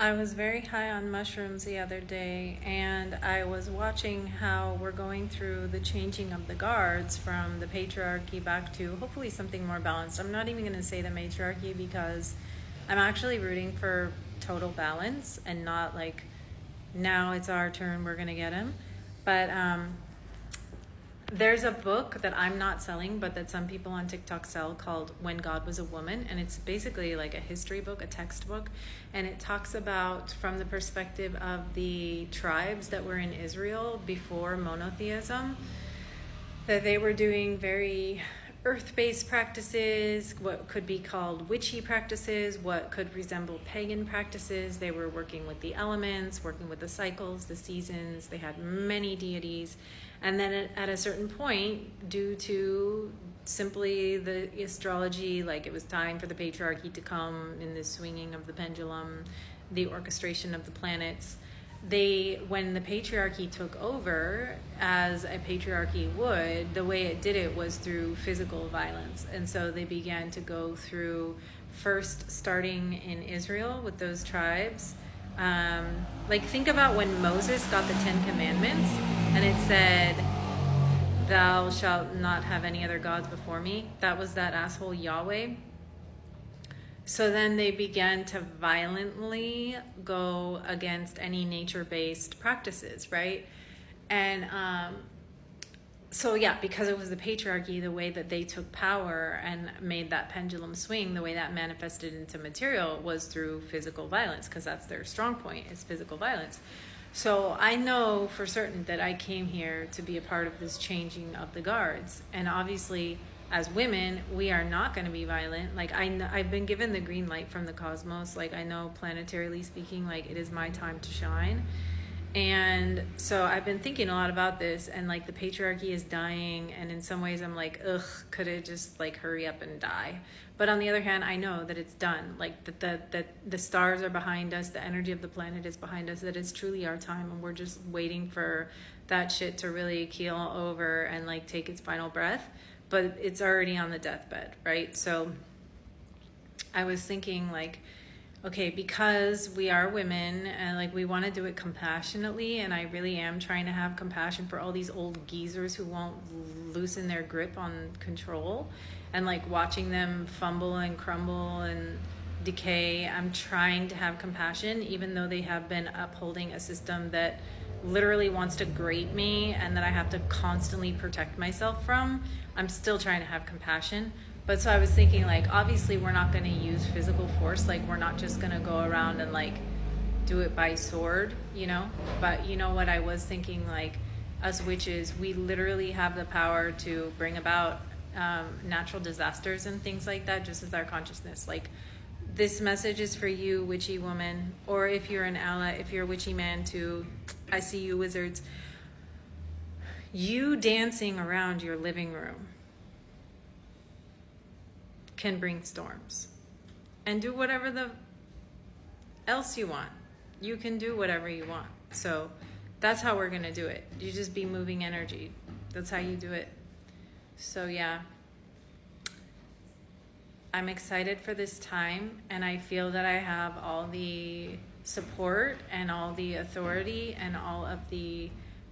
I was very high on mushrooms the other day, and I was watching how we're going through the changing of the guards from the patriarchy back to hopefully something more balanced. I'm not even going to say the matriarchy because I'm actually rooting for total balance and not like now it's our turn, we're going to get him. But there's a book that I'm not selling, but that some people on TikTok sell called When God Was a Woman. And it's basically like a history book, a textbook. And it talks about from the perspective of the tribes that were in Israel before monotheism, that they were doing very earth-based practices, what could be called witchy practices, what could resemble pagan practices. They were working with the elements, working with the cycles, the seasons. They had many deities. And then at a certain point, due to simply the astrology, like it was time for the patriarchy to come in the swinging of the pendulum, the orchestration of the planets, when the patriarchy took over, as a patriarchy would, the way it did it was through physical violence. And so they began to go through, first starting in Israel with those tribes. Like think about when Moses got the 10 Commandments and it said, "Thou shalt not have any other gods before me." That was that asshole Yahweh. So then they began to violently go against any nature-based practices, right? And so yeah, because it was the patriarchy, the way that they took power and made that pendulum swing, the way that manifested into material was through physical violence, because that's their strong point, is physical violence. So I know for certain that I came here to be a part of this changing of the guards. And obviously, as women, we are not going to be violent. Like I've been given the green light from the cosmos. Like I know planetarily speaking, like it is my time to shine. And so I've been thinking a lot about this, and like the patriarchy is dying, and in some ways I'm like, ugh, could it just like hurry up and die? But on the other hand, I know that it's done. Like that the stars are behind us, the energy of the planet is behind us, that it's truly our time, and we're just waiting for that shit to really keel over and like take its final breath. But it's already on the deathbed, right? So I was thinking like, okay, because we are women and like we want to do it compassionately, and I really am trying to have compassion for all these old geezers who won't loosen their grip on control, and like watching them fumble and crumble and decay. I'm trying to have compassion, even though they have been upholding a system that literally wants to grate me and that I have to constantly protect myself from. I'm still trying to have compassion. But so I was thinking, like, obviously we're not going to use physical force. Like, we're not just going to go around and like do it by sword, you know? But you know what I was thinking, like, us witches, we literally have the power to bring about natural disasters and things like that, just with our consciousness. Like, this message is for you, witchy woman, or if you're an ally, if you're a witchy man too, I see you wizards. You dancing around your living room can bring storms. And do whatever the else you want. You can do whatever you want. So that's how we're going to do it. You just be moving energy. That's how you do it. So yeah. I'm excited for this time, and I feel that I have all the support and all the authority and all of the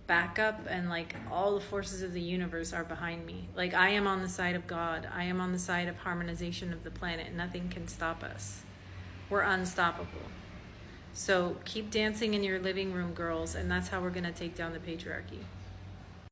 backup, and like all the forces of the universe are behind me. Like I am on the side of God. I am on the side of harmonization of the planet. Nothing can stop us. We're unstoppable. So keep dancing in your living room, girls, and that's how we're going to take down the patriarchy.